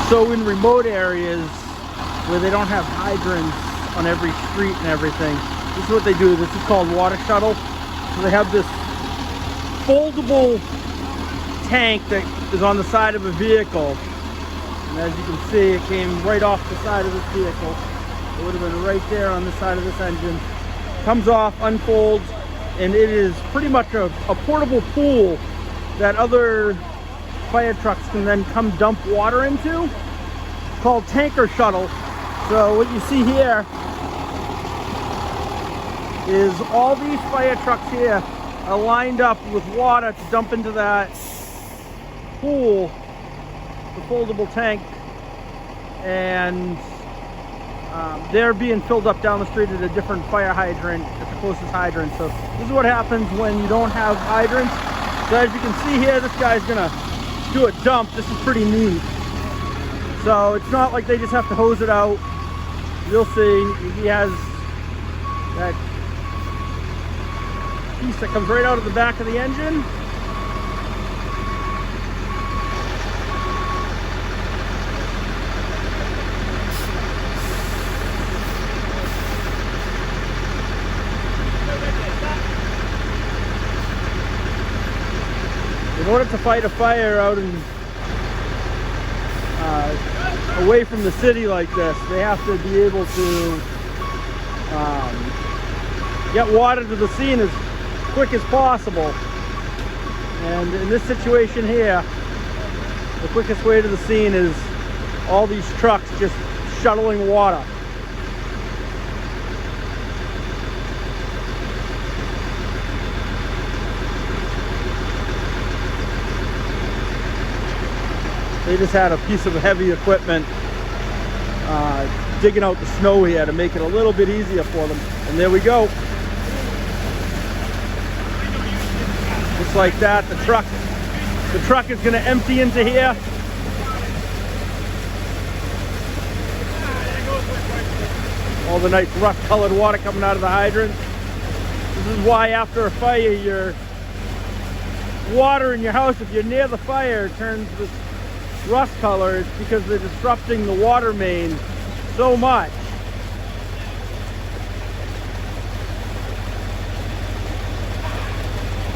So in remote areas where they don't have hydrants on every street and everything, this is what they do. This is called water shuttle. So they have this foldable tank that is on the side of a vehicle. And as you can see, it came right off the side of this vehicle. It would have been right there on the side of this engine. Comes off, unfolds, and it is pretty much a portable pool that other fire trucks can then come dump water into. It's called tanker shuttle. So what you see here is all these fire trucks here are lined up with water to dump into that pool, the foldable tank, and they're being filled up down the street at a different fire hydrant, at the closest hydrant. So this is what happens when you don't have hydrants. So as you can see here, this guy's gonna do a dump. This is pretty neat. So it's not like they just have to hose it out. You'll see he has that piece that comes right out of the back of the engine. In order to fight a fire out in away from the city like this, they have to be able to get water to the scene as quick as possible. And in this situation here, the quickest way to the scene is all these trucks just shuttling water. They just had a piece of heavy equipment digging out the snow here to make it a little bit easier for them. And there we go. Just like that, the truck is going to empty into here. All the nice rust-colored water coming out of the hydrant. This is why after a fire, your water in your house, if you're near the fire, turns this rust color. It's because they're disrupting the water main so much.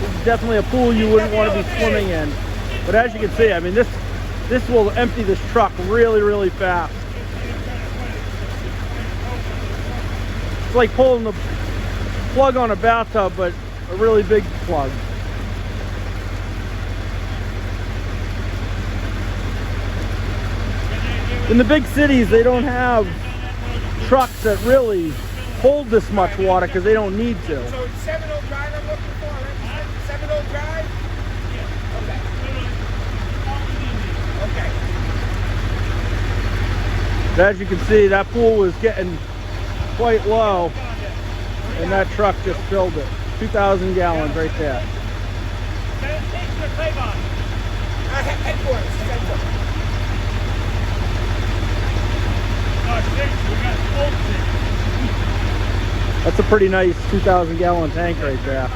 This is definitely a pool you wouldn't want to be swimming in. But as you can see, I mean, this will empty this truck really, really fast. It's like pulling the plug on a bathtub, but a really big plug. In the big cities, they don't have trucks that really hold this much water because they don't need to. So it's 7 Oak Drive I'm looking for, right? 7 Oak Drive? Okay. Okay. As you can see, that pool was getting quite low, and that truck just filled it. 2,000 gallons right there. Headquarters. That's a pretty nice 2,000 gallon tank right there.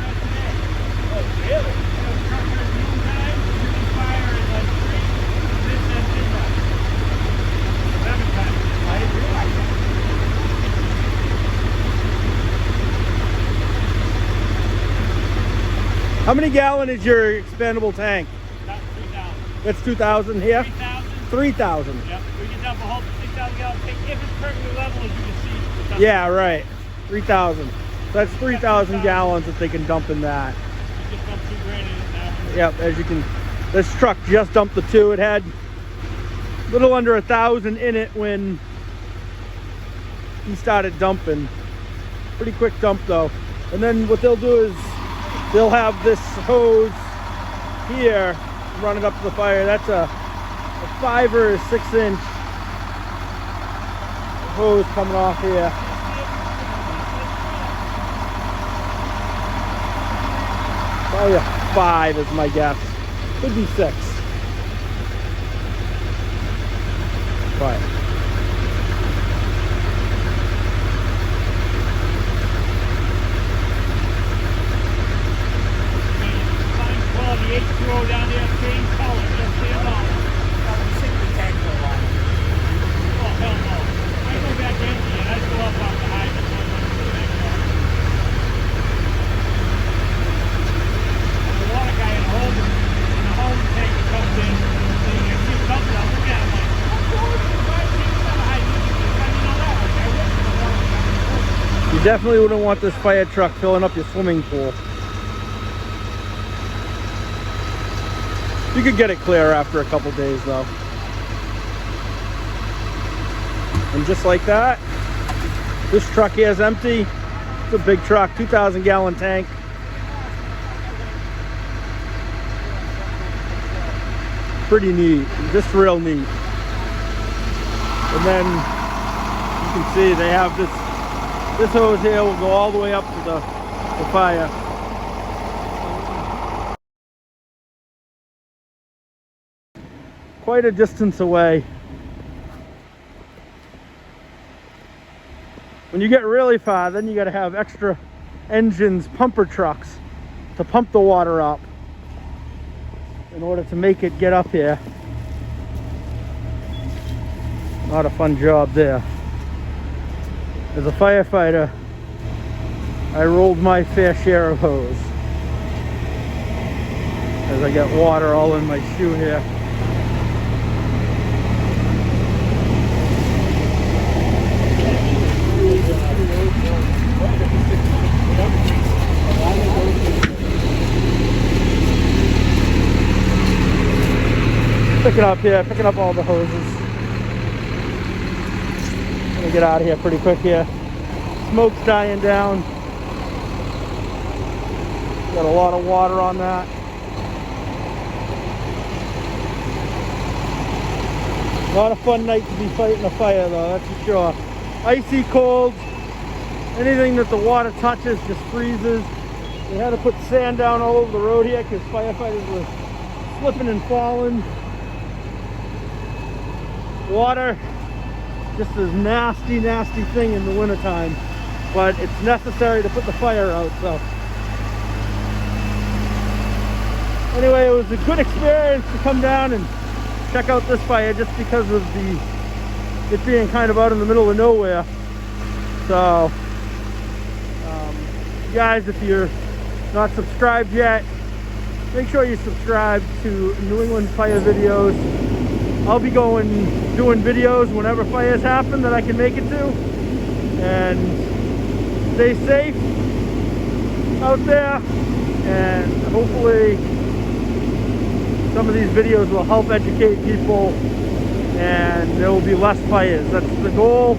How many gallon is your expandable tank? That's 3,000. That's 2,000 here? 3,000. 3,000. Yep. We can dump a whole 3,000 gallon tank if it's perfectly level, as you can see. Yeah, right. 3,000. So that's 3,000 gallons that they can dump in that. We just dumped 2 grand in it now. Yep, as you can, this truck just dumped the 2. It had a little under 1,000 in it when he started dumping. Pretty quick dump though. And then what they'll do is they'll have this hose here running up to the fire. That's a 5 or 6 inch hose coming off here. Probably a 5 is my guess. Could be 6. But the H2O down there, same color, just same amount. Sink the tank for a while. You definitely wouldn't want this fire truck filling up your swimming pool. You could get it clear after a couple days though. And just like that, this truck here is empty. It's a big truck, 2,000 gallon tank. Pretty neat, just real neat. And then you can see they have this hose here will go all the way up to the fire. Quite a distance away. When you get really far, then you got to have extra engines, pumper trucks to pump the water up in order to make it get up here. Not a fun job there. As a firefighter, I rolled my fair share of hose as I got water all in my shoe here. Picking up here, picking up all the hoses. Gonna get out of here pretty quick here. Smoke's dying down. Got a lot of water on that. Not a fun night to be fighting a fire though, that's for sure. Icy cold. Anything that the water touches just freezes. They had to put sand down all over the road here because firefighters were slipping and falling. Water, just this nasty, nasty thing in the wintertime. But it's necessary to put the fire out, so. Anyway, it was a good experience to come down and check out this fire just because of it being kind of out in the middle of nowhere. So, guys, if you're not subscribed yet, make sure you subscribe to New England Fire Videos. I'll be doing videos whenever fires happen that I can make it to. And stay safe out there. And hopefully some of these videos will help educate people and there will be less fires. That's the goal.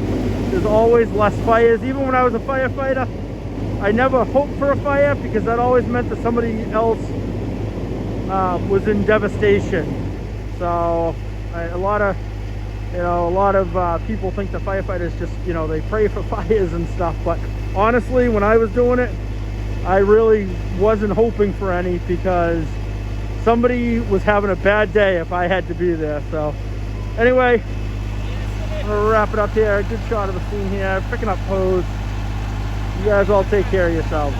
There's always less fires. Even when I was a firefighter, I never hoped for a fire because that always meant that somebody else was in devastation. So a lot of people think the firefighters just, they pray for fires and stuff. But honestly, when I was doing it, I really wasn't hoping for any because somebody was having a bad day if I had to be there. So anyway, I'm gonna wrap it up here. Good shot of the scene here, picking up hose. You guys all take care of yourselves.